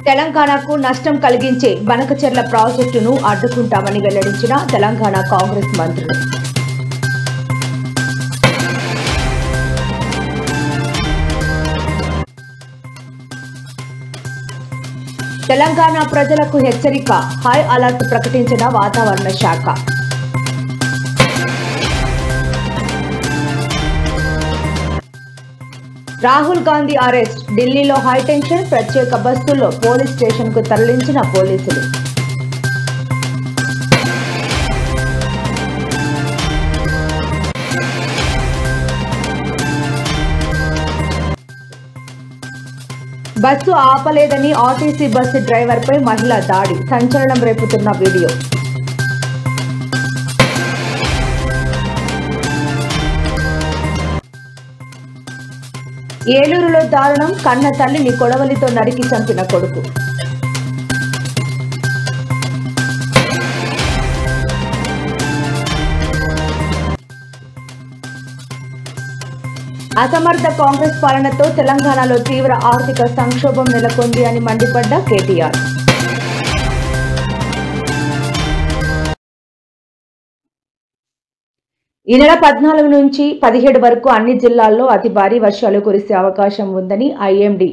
తెలంగాణకు నష్టం కలిగించే బనకచెర్ల ప్రాజెక్టును అడ్డుకుంటామని వెల్లడించిన తెలంగాణ కాంగ్రెస్ మంత్రులు. తెలంగాణ ప్రజలకు హెచ్చరిక, హై అలర్ట్ ప్రకటించిన వాతావరణ శాఖ. రాహుల్ గాంధీ అరెస్ట్, ఢిల్లీలో హైటెన్షన్, ప్రత్యేక బస్సుల్లో పోలీస్ స్టేషన్కు తరలించిన పోలీసులు. బస్సు ఆపలేదని ఆర్టీసీ బస్సు డ్రైవర్పై మహిళ దాడి, సంచలనం రేపుతున్న వీడియో. ఏలూరులో దారుణం, కన్న తల్లిని కొడవలితో నరికి చంపిన కొడుకు. అసమర్థ కాంగ్రెస్ పాలనతో తెలంగాణలో తీవ్ర ఆర్థిక సంక్షోభం నెలకొంది అని మండిపడ్డ కేటీఆర్. ఈ నెల 14 నుంచి 17 వరకు అన్ని జిల్లాల్లో అతి భారీ వర్షాలు కురిసే అవకాశం ఉందని ఐఎండీ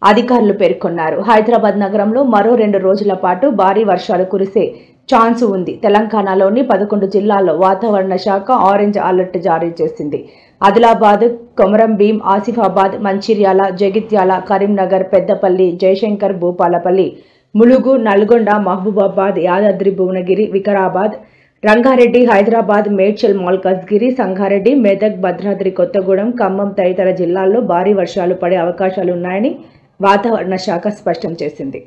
అధికారులు పేర్కొన్నారు. హైదరాబాద్ నగరంలో మరో 2 రోజుల పాటు భారీ వర్షాలు కురిసే ఛాన్స్ ఉంది. తెలంగాణలోని 11 జిల్లాల్లో వాతావరణ శాఖ ఆరెంజ్ అలర్ట్ జారీ చేసింది. ఆదిలాబాద్, కొమరంభీం, ఆసిఫాబాద్, మంచిర్యాల, జగిత్యాల, కరీంనగర్, పెద్దపల్లి, జయశంకర్, భూపాలపల్లి, ములుగు, నల్గొండ, మహబూబాబాద్, యాదాద్రి భువనగిరి, వికారాబాద్, రంగారెడ్డి, హైదరాబాద్, మేడ్చల్, మల్కాజ్గిరి, సంగారెడ్డి, మెదక్, భద్రాద్రి కొత్తగూడెం, ఖమ్మం తదితర జిల్లాల్లో భారీ వర్షాలు పడే అవకాశాలున్నాయని వాతావరణ శాఖ స్పష్టం చేసింది.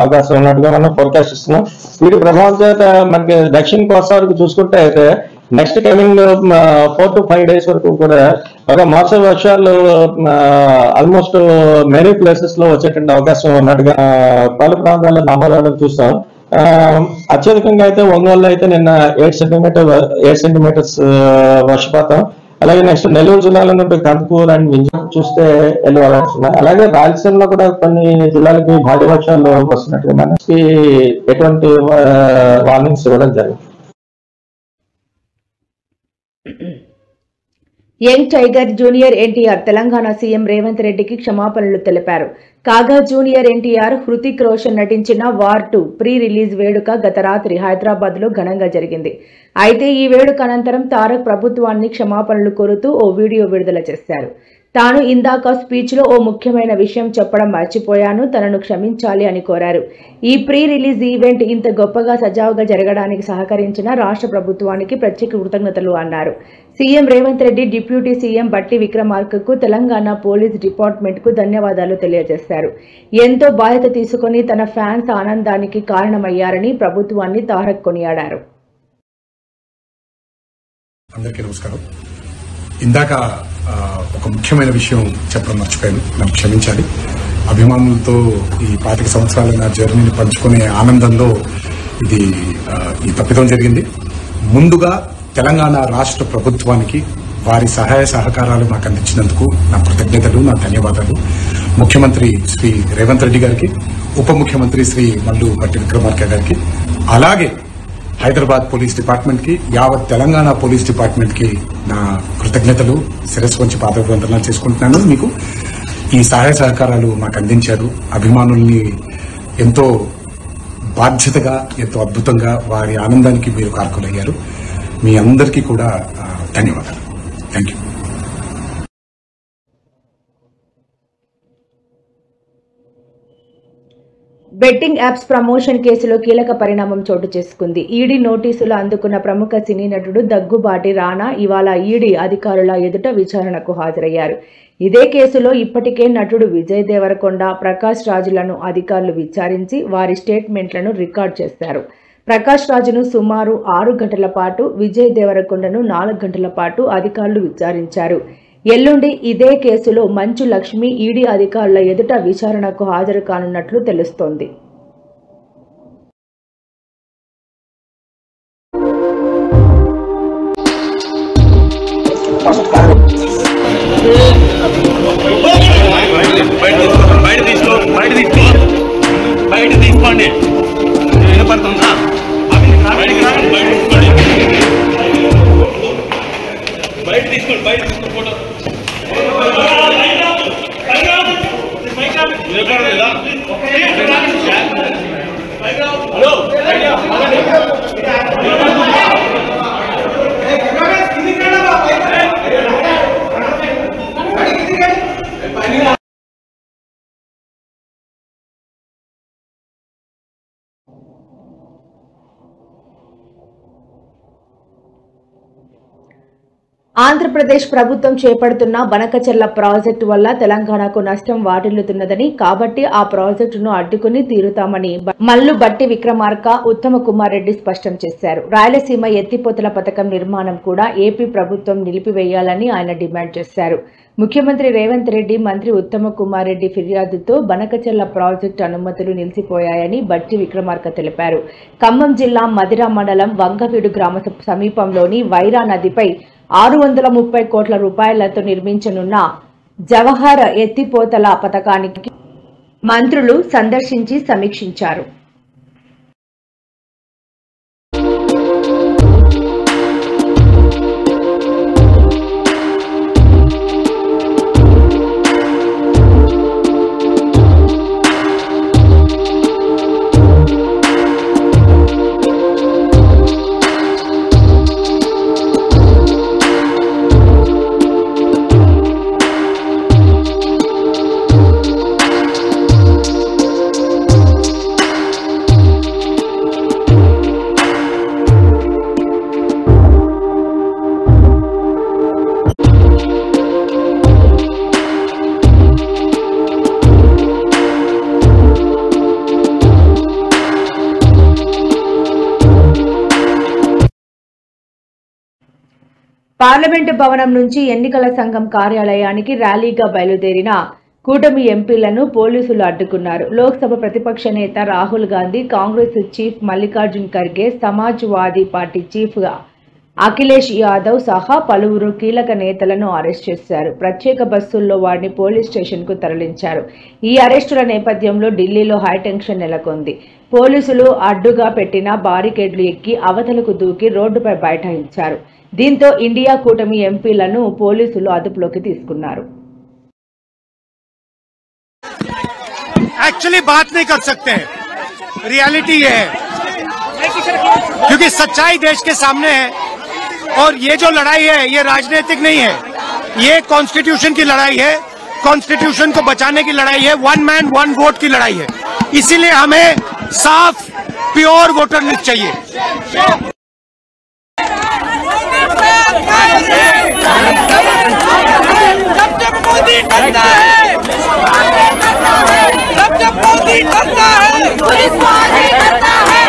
అవకాశం ఉన్నట్టుగా మనం ఫోర్కాస్ట్ ఇస్తున్నాం. వీటి ప్రభావం చేత మనకి దక్షిణ కోస్తానికి చూసుకుంటే అయితే నెక్స్ట్ కమింగ్ 4 to 5 days వరకు కూడా ఒక మోస్తరు వర్షాలు ఆల్మోస్ట్ మెనీ ప్లేసెస్ లో వచ్చేటువంటి అవకాశం ఉన్నట్టుగా పలు ప్రాంతాల్లో నమోదు చూస్తాం. అత్యధికంగా అయితే ఒంగోలులో అయితే నిన్న 8 సెంటీమీటర్స్ వర్షపాతం. అలాగే నెక్స్ట్ నెల్లూరు జిల్లాలో నుండి కందుకూరు అండ్ వింజం చూస్తే వెళ్ళాల్సిన. అలాగే రాయలసీమలో కూడా కొన్ని జిల్లాలకి భారీ వర్షాలు వస్తున్నట్టుగా మనకి ఎటువంటి వార్నింగ్స్ ఇవ్వడం జరిగింది. Young tiger junior NTR Telangana CM Revanth రెడ్డికి క్షమాపణలు తెలిపారు. కాగా జూనియర్ ఎన్టీఆర్, హృతిక్ రోషన్ నటించిన వార్ 2 ప్రీ రిలీజ్ వేడుక గత రాత్రి హైదరాబాద్ లో ఘనంగా జరిగింది. అయితే ఈ వేడుక అనంతరం తారక్ ప్రభుత్వాన్ని క్షమాపణలు కోరుతూ ఓ వీడియో విడుదల చేశారు. తాను ఇందాక స్పీచ్ లో ఓ ముఖ్యమైన విషయం చెప్పడం మర్చిపోయాను, తనను క్షమించాలి అని కోరారు. ఈ ప్రీ రిలీజ్ ఈవెంట్ ఇంత గొప్పగా సజావుగా జరగడానికి సహకరించిన రాష్ట్ర ప్రభుత్వానికి ప్రత్యేక కృతజ్ఞతలు అన్నారు. CM Revanth Reddy, deputy CM బట్టి విక్రమార్కకు, తెలంగాణ పోలీస్ డిపార్ట్మెంట్ కు ధన్యవాదాలు తెలియజేశారు. ఎంతో బాధ్యత తీసుకుని తన ఫ్యాన్స్ ఆనందానికి కారణమయ్యారని ప్రభుత్వాన్ని తారక్ కొనియాడారు. అందరికీ నమస్కారం. ఇందాక ఒక ముఖ్యమైన విషయం చెప్పడం మర్చిపోయాను, నన్ను క్షమించాలి. అభిమానులతో ఈ 25 సంవత్సరాల నా జర్నీని పంచుకునే ఆనందంలో ఈ తప్పిదం జరిగింది. ముందుగా తెలంగాణ రాష్ట్ర ప్రభుత్వానికి వారి సహాయ సహకారాలు నాకు అందించినందుకు నా కృతజ్ఞతలు, నా ధన్యవాదాలు. ముఖ్యమంత్రి శ్రీ రేవంత్ రెడ్డి గారికి, ఉప ముఖ్యమంత్రి శ్రీ మల్లు భట్టి విక్రమార్క గారికి, అలాగే హైదరాబాద్ పోలీస్ డిపార్ట్మెంట్ కి, యావత్ తెలంగాణ పోలీస్ డిపార్ట్మెంట్ కి నా కృతజ్ఞతలు శిరస్సు వంచి పాదవందనాలు చేసుకుంటున్నాను. మీకు ఈ సహాయ సహకారాలు మాకు అందించారు. అభిమానుల్ని ఎంతో బాధ్యతగా, ఎంతో అద్భుతంగా వారి ఆనందానికి మీరు కారకులయ్యారు. మీ అందరికీ కూడా ధన్యవాదాలు. Thank you. Betting apps promotion కేసులో కీలక పరిణామం చోటు చేసుకుంది. ఈడీ నోటీసులు అందుకున్న ప్రముఖ సినీ నటుడు దగ్గుబాటి రానా ఇవాళ ఈడీ అధికారుల ఎదుట విచారణకు హాజరయ్యారు. ఇదే కేసులో ఇప్పటికే నటుడు విజయ్ దేవరకొండ, ప్రకాష్ రాజులను అధికారులు విచారించి వారి స్టేట్మెంట్లను రికార్డ్ చేశారు. ప్రకాష్ రాజును సుమారు 6 గంటల పాటు, విజయ్ దేవరకొండను 4 గంటల పాటు అధికారులు విచారించారు. ఎల్లుండి ఇదే కేసులో మంచు లక్ష్మి ఈడీ అధికారుల ఎదుట విచారణకు హాజరు కానున్నట్లు తెలుస్తోంది. ఆంధ్రప్రదేశ్ ప్రభుత్వం చేపడుతున్న బనకచెర్ల ప్రాజెక్టు వల్ల తెలంగాణకు నష్టం వాటిల్లుతున్నదని, కాబట్టి ఆ ప్రాజెక్టును అడ్డుకుని తీరుతామని మల్లు బట్టి విక్రమార్క, ఉత్తమ కుమార్ రెడ్డి స్పష్టం చేశారు. రాయలసీమ ఎత్తిపోతల పథకం నిర్మాణం కూడా ఏపీ ప్రభుత్వం నిలిపివేయాలని ఆయన డిమాండ్ చేశారు. ముఖ్యమంత్రి రేవంత్ రెడ్డి, మంత్రి ఉత్తమ కుమార్ రెడ్డి ఫిర్యాదుతో బనకచెర్ల ప్రాజెక్టు అనుమతులు నిలిచిపోయాయని బట్టి విక్రమార్క తెలిపారు. ఖమ్మం జిల్లా మదిర మండలం వంగవీడు గ్రామ సమీపంలోని వైరా నదిపై 630 కోట్ల రూపాయలతో నిర్మించనున్న జవహర్ ఎత్తిపోతల పథకానికి మంత్రులు సందర్శించి సమీక్షించారు. పార్లమెంటు భవనం నుంచి ఎన్నికల సంఘం కార్యాలయానికి ర్యాలీగా బయలుదేరిన కూటమి ఎంపీలను పోలీసులు అడ్డుకున్నారు. లోక్సభ ప్రతిపక్ష నేత Rahul Gandhi, Congress chief Mallikarjun Kharge, Samajwadi party chief Akhilesh Yadav సహా పలువురు కీలక నేతలను అరెస్ట్ చేశారు. ప్రత్యేక బస్సుల్లో వారిని పోలీస్ స్టేషన్కు తరలించారు. ఈ అరెస్టుల నేపథ్యంలో ఢిల్లీలో హైటెన్షన్ నెలకొంది. పోలీసులు అడ్డుగా పెట్టిన బారికేడ్లు ఎక్కి అవతలకు దూకి రోడ్డుపై బైఠాయించారు. దీంతో ఇండియా కూటమి ఎంపీలను పోలీసులు అదుపులోకి తీసుకున్నారు. एक्चुअली बात नहीं कर सकते हैं, रियलिटी ये है क्योंकि सच्चाई देश के सामने है और ये जो लड़ाई है ये राजनीतिक नहीं है, ये कॉन्स्टिट्यूशन की लड़ाई है, कॉन्स्टिट्यूशन को बचाने की लड़ाई है, वन मैन वन वोट की लड़ाई है। इसीलिए हमें साफ प्योर वोटर लिस्ट चाहिए। मोदी डरता है, जब मोदी डरता है, पुलिस वाले डरता है।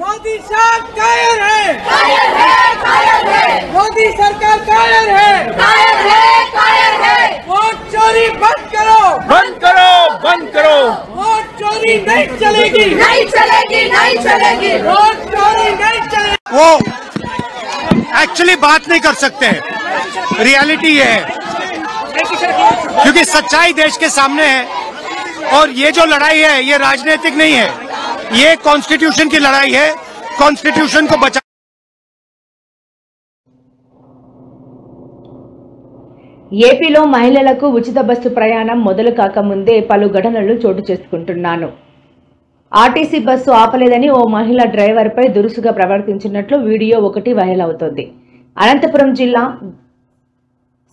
मोदी साहब कायर है, मोदी सरकार कायर है, वोट चोरी बंद करो, बंद करो। चलेगी नहीं चलेगी नहीं चलेगी नहीं चलेगी। वो एक्चुअली बात नहीं कर सकते, रियलिटी ये है, क्योंकि सच्चाई देश के सामने है और ये जो लड़ाई है ये राजनीतिक नहीं है, ये कॉन्स्टिट्यूशन की लड़ाई है। कॉन्स्टिट्यूशन को बचा ఏపీలో మహిళలకు ఉచిత బస్సు ప్రయాణం మొదలు కాకముందే పలు ఘటనలు చోటు చేసుకుంటున్నాను. ఆర్టీసీ బస్సు ఆపలేదని ఓ మహిళ డ్రైవర్పై దురుసుగా ప్రవర్తించినట్లు వీడియో ఒకటి వైరల్ అవుతోంది. అనంతపురం జిల్లా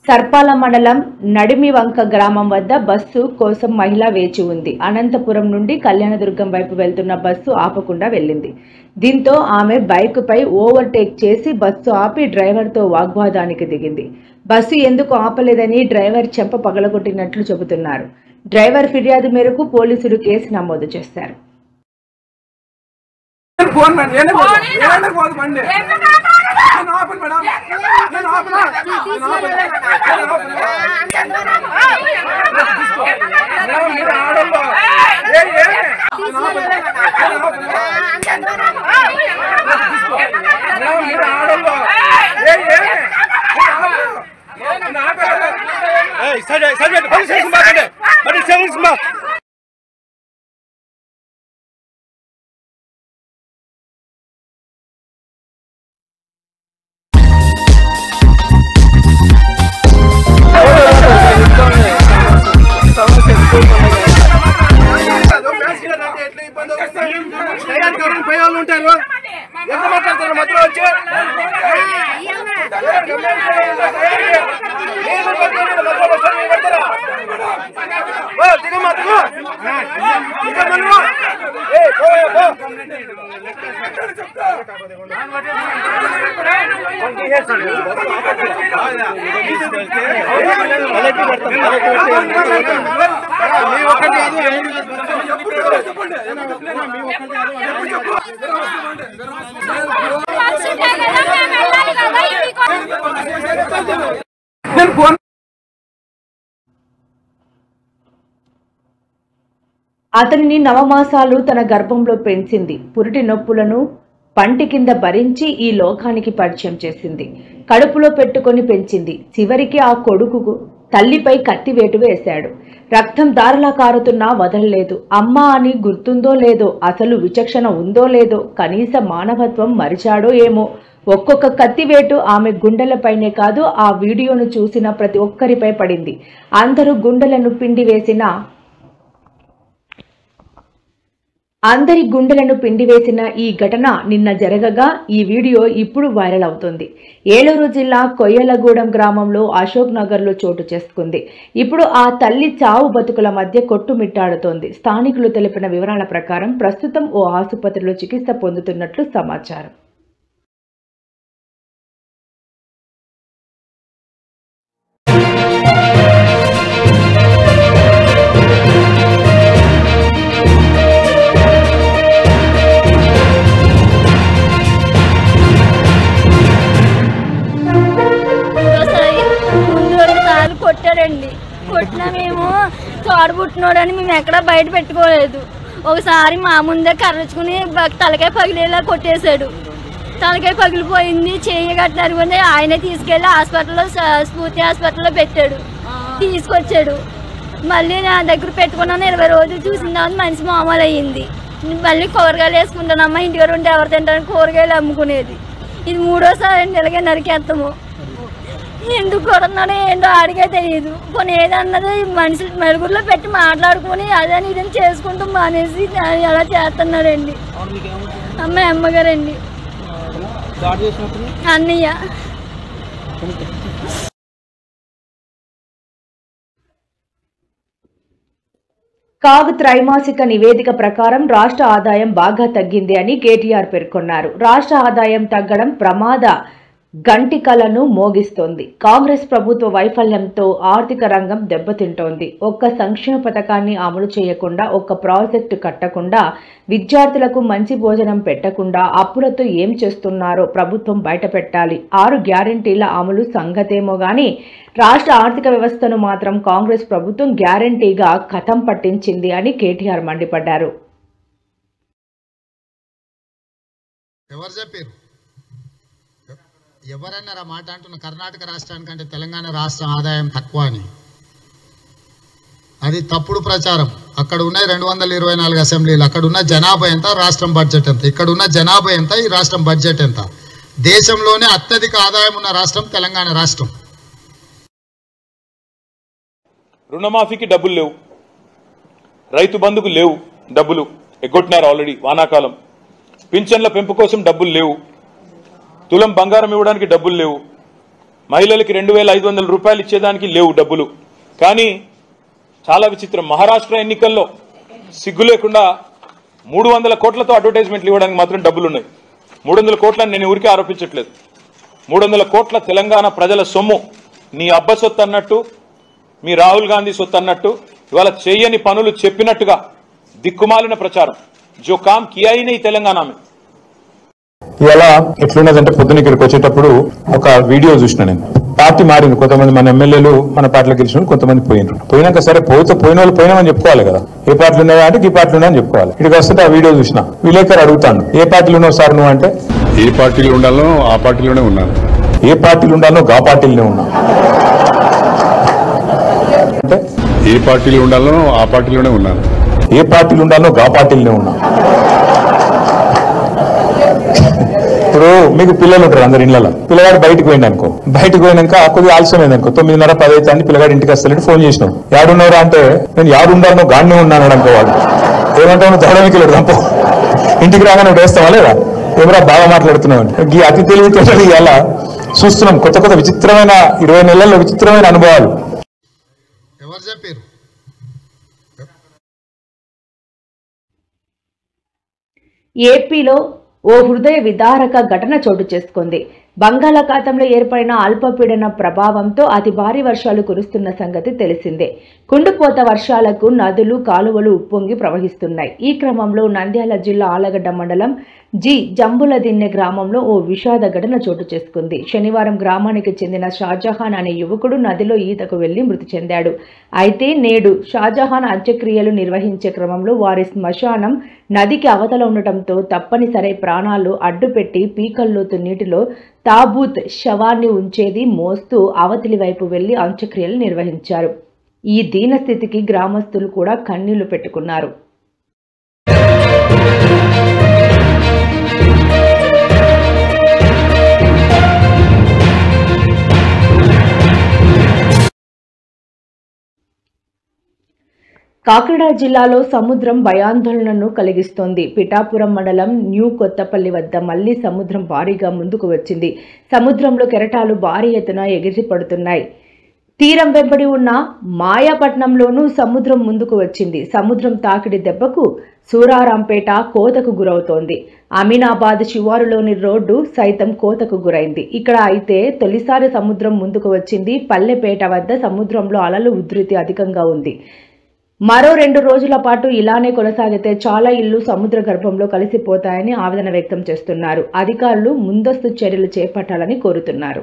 సర్పాల మండలం నడిమివంక గ్రామం వద్ద బస్సు కోసం మహిళ వేచి ఉంది. అనంతపురం నుండి కళ్యాణదుర్గం వైపు వెళ్తున్న బస్సు ఆపకుండా వెళ్ళింది. దీంతో ఆమె బైకుపై ఓవర్టేక్ చేసి బస్సు ఆపి డ్రైవర్తో వాగ్వాదానికి దిగింది. బస్సు ఎందుకు ఆపలేదని డ్రైవర్ చెంప పగలగొట్టినట్లు చెబుతున్నారు. డ్రైవర్ ఫిర్యాదు మేరకు పోలీసులు కేసు నమోదు చేశారు. అతనిని నవమాసాలు తన గర్భంలో పెంచింది. పురిటి నొప్పులను పంటి కింద భరించి ఈ లోకానికి పరిచయం చేసింది. కడుపులో పెట్టుకొని పెంచింది. చివరికి ఆ కొడుకు తల్లిపై కత్తివేటు వేశాడు. రక్తం దారలా కారుతున్నా వదలలేదు. అమ్మ అని గుర్తుందో లేదో, అసలు విచక్షణ ఉందో లేదో, కనీస మానవత్వం మరిచాడో ఏమో. ఒక్కొక్క కత్తివేటు ఆమె గుండెలపైనే కాదు, ఆ వీడియోను చూసిన ప్రతి ఒక్కరిపై పడింది. అందరూ గుండెలను పిండివేసిన ఈ ఘటన నిన్న జరగగా ఈ వీడియో ఇప్పుడు వైరల్ అవుతుంది. ఏలూరు జిల్లా కొయ్యలగూడెం గ్రామంలో అశోక్ నగర్లో చోటు చేసుకుంది. ఇప్పుడు ఆ తల్లి చావు బతుకుల మధ్య కొట్టుమిట్టాడుతోంది. స్థానికులు తెలిపిన వివరాల ప్రకారం ప్రస్తుతం ఓ ఆసుపత్రిలో చికిత్స పొందుతున్నట్లు సమాచారం. కొట్టినా మేము తోడబుట్టినోడని మేము ఎక్కడా బయట పెట్టుకోలేదు. ఒకసారి మా ముందే కర్రచుకుని తలకాయ పగిలేలా కొట్టేశాడు. తలకాయ పగిలిపోయింది, చెయ్యి కట్టినరుగుంది. ఆయనే తీసుకెళ్లి హాస్పిటల్లో స్ఫూర్తి హాస్పిటల్లో పెట్టాడు. తీసుకొచ్చాడు. మళ్ళీ నా దగ్గర పెట్టుకున్నాను. 20 రోజులు చూసిన తర్వాత మనిషి మామూలు అయ్యింది. మళ్ళీ కూరగాయలు వేసుకుంటానమ్మా, ఇంటికి ఉంటే ఎవరు తింటారని కూరగాయలు అమ్ముకునేది. ఇది 3వసారి ఇలాగే నరికేస్తాము. ఎందుకు కొడుతున్నాడో ఏంటో అడిగే తెలియదు. కొన్ని ఏదన్నది మనుషులు మెరుగురులో పెట్టి మాట్లాడుకుని అదని ఇదని చేసుకుంటూ మానేసి అలా చేస్తున్నాడండి. అమ్మగారండి, అన్నయ్య. కాగ్ త్రైమాసిక నివేదిక ప్రకారం రాష్ట్ర ఆదాయం బాగా తగ్గింది అని కేటీఆర్ పేర్కొన్నారు. రాష్ట్ర ఆదాయం తగ్గడం ప్రమాద గంటికలను మోగిస్తోంది. కాంగ్రెస్ ప్రభుత్వ వైఫల్యంతో ఆర్థిక రంగం దెబ్బతింటోంది. ఒక్క సంక్షేమ పథకాన్ని అమలు చేయకుండా, ఒక్క ప్రాజెక్టు కట్టకుండా, విద్యార్థులకు మంచి భోజనం పెట్టకుండా అప్పులతో ఏం చేస్తున్నారో ప్రభుత్వం బయటపెట్టాలి. 6 గ్యారెంటీల అమలు సంగతేమో గాని రాష్ట్ర ఆర్థిక వ్యవస్థను మాత్రం కాంగ్రెస్ ప్రభుత్వం గ్యారెంటీగా కథం పట్టించింది అని కేటీఆర్ మండిపడ్డారు. ఎవరు చెప్పారు? ఎవరన్నారా మాట అంటున్న కర్ణాటక రాష్ట్రానికంటే తెలంగాణ రాష్ట్రం ఆదాయం తక్కువ అని? అది తప్పుడు ప్రచారం. అక్కడ ఉన్నాయి 224 అసెంబ్లీలు. అక్కడ ఉన్న జనాభా ఎంత, రాష్ట్రం బడ్జెట్ ఎంత? ఇక్కడ ఉన్న జనాభా ఎంత, ఈ రాష్ట్రం బడ్జెట్ ఎంత? దేశంలోనే అత్యధిక ఆదాయం ఉన్న రాష్ట్రం తెలంగాణ రాష్ట్రం. రుణమాఫీకి డబ్బులు లేవు, రైతు బంధుకు లేవు, డబ్బులు ఎగ్గొట్టినారు ఆల్రెడీ వానాకాలం. పింఛన్ల పెంపు కోసం డబ్బులు లేవు, తులం బంగారం ఇవ్వడానికి డబ్బులు లేవు, మహిళలకి 2500 రూపాయలు ఇచ్చేదానికి లేవు డబ్బులు. కానీ చాలా విచిత్రం, మహారాష్ట్ర ఎన్నికల్లో సిగ్గు లేకుండా 300 కోట్లతో అడ్వర్టైజ్మెంట్లు ఇవ్వడానికి మాత్రం డబ్బులు ఉన్నాయి. 300 కోట్లని నేను ఊరికే ఆరోపించట్లేదు. 300 కోట్ల తెలంగాణ ప్రజల సొమ్ము నీ అబ్బ సొత్తు అన్నట్టు, మీ రాహుల్ గాంధీ సొత్తు అన్నట్టు ఇవాళ చేయని పనులు చెప్పినట్టుగా దిక్కుమాలిన ప్రచారం. జో కామ్ కియా హీ నహీ తెలంగాణ మే. ఇలా ఎట్లున్నదంటే పొద్దున ఇక్కడికి వచ్చేటప్పుడు ఒక వీడియో చూసిన నేను. పార్టీ మారింది, కొంతమంది మన ఎమ్మెల్యేలు మన పార్టీలోకి గెలిచిన కొంతమంది పోయినారు. పోయినాక సరే పోయిన వాళ్ళు పోయినామని చెప్పుకోవాలి కదా. ఏ పార్టీలు ఉన్నాయా అంటే ఈ పార్టీలు ఉన్నాయని చెప్పుకోవాలి. ఇక్కడికి వస్తే ఆ వీడియో చూసిన విలేకరు అడుగుతాను, ఏ పార్టీలు ఉన్నావు సార్ నువ్వు అంటే, ఏ పార్టీలు ఉండాలో ఆ పార్టీలోనే ఉన్నాను. ఏ పార్టీలు ఉండాలో గా పార్టీలోనే ఉన్నా అంటే, ఏ పార్టీలు ఉండాలో ఆ పార్టీలోనే ఉన్నాను. ఏ పార్టీలు ఉండాలో గా పార్టీలోనే ఉన్నా. ఇప్పుడు మీకు పిల్లలు ఉంటారు అందరు ఇళ్లలో. పిల్లగాడు బయటకు పోయింది అనుకో, బయటకు పోయినాక కొద్దిగా ఆలస్యమైంది అనుకో, 9:30 10 అవుతుంది, పిల్లగాడు ఇంటికి వస్తాడు, ఫోన్ చేసినావు, యాడున్నారా అంటే నేను యాడుండాను గాడినే ఉన్నాను అనుకో. వాడు ఏమంటావు, నువ్వు దౌడానికి వెళ్ళాడు దంపో, ఇంటికి రాగానే వేస్తావా లేదా, ఏమరా బాగా మాట్లాడుతున్నావు అని. ఈ అతి తెలివితేటలు ఇలా చూస్తున్నాం. కొత్త కొత్త విచిత్రమైన 20 నెలల్లో విచిత్రమైన అనుభవాలు. ఎవరు చెప్పారు? ఏపీలో ఓ హృదయ విదారక ఘటన చోటు చేసుకుంది. బంగాళాఖాతంలో ఏర్పడిన అల్పపీడన ప్రభావంతో అతి భారీ వర్షాలు కురుస్తున్న సంగతి తెలిసిందే. కుండపోత వర్షాలకు నదులు కాలువలు ఉప్పొంగి ప్రవహిస్తున్నాయి. ఈ క్రమంలో నంద్యాల జిల్లా ఆలగడ్డ మండలం జంబులదిన్నె గ్రామంలో ఓ విషాద ఘటన చోటు చేసుకుంది. శనివారం గ్రామానికి చెందిన షాజహాన్ అనే యువకుడు నదిలో ఈతకు వెళ్లి మృతి చెందాడు. అయితే నేడు షాజహాన్ అంత్యక్రియలు నిర్వహించే క్రమంలో వారి శ్మశానం నదికి అవతల ఉండటంతో తప్పనిసరి ప్రాణాలు అడ్డుపెట్టి పీకల్లోతు నీటిలో తాబూత్ శవాన్ని ఉంచేది మోస్తూ అవతలి వైపు వెళ్లి అంత్యక్రియలు నిర్వహించారు. ఈ దీనస్థితికి గ్రామస్తులు కూడా కన్నీళ్లు పెట్టుకున్నారు. కాకినాడ జిల్లాలో సముద్రం భయాందోళనను కలిగిస్తోంది. పిఠాపురం మండలం న్యూ కొత్తపల్లి వద్ద మళ్లీ సముద్రం భారీగా ముందుకు వచ్చింది. సముద్రంలో కెరటాలు భారీ ఎత్తున ఎగిరిపడుతున్నాయి. తీరం వెంబడి ఉన్న మాయాపట్నంలోనూ సముద్రం ముందుకు వచ్చింది. సముద్రం తాకిడి దెబ్బకు సూరారాంపేట కోతకు గురవుతోంది. అమీనాబాద్ శివారులోని రోడ్డు సైతం కోతకు గురైంది. ఇక్కడ అయితే తొలిసారి సముద్రం ముందుకు వచ్చింది. పల్లెపేట వద్ద సముద్రంలో అలలు ఉధృతి అధికంగా ఉంది. మరో 2 రోజుల పాటు ఇలానే కొనసాగితే చాలా ఇళ్లు సముద్ర గర్భంలో కలిసిపోతాయని ఆవేదన వ్యక్తం చేస్తున్నారు. అధికారులు ముందస్తు చర్యలు చేపట్టాలని కోరుతున్నారు.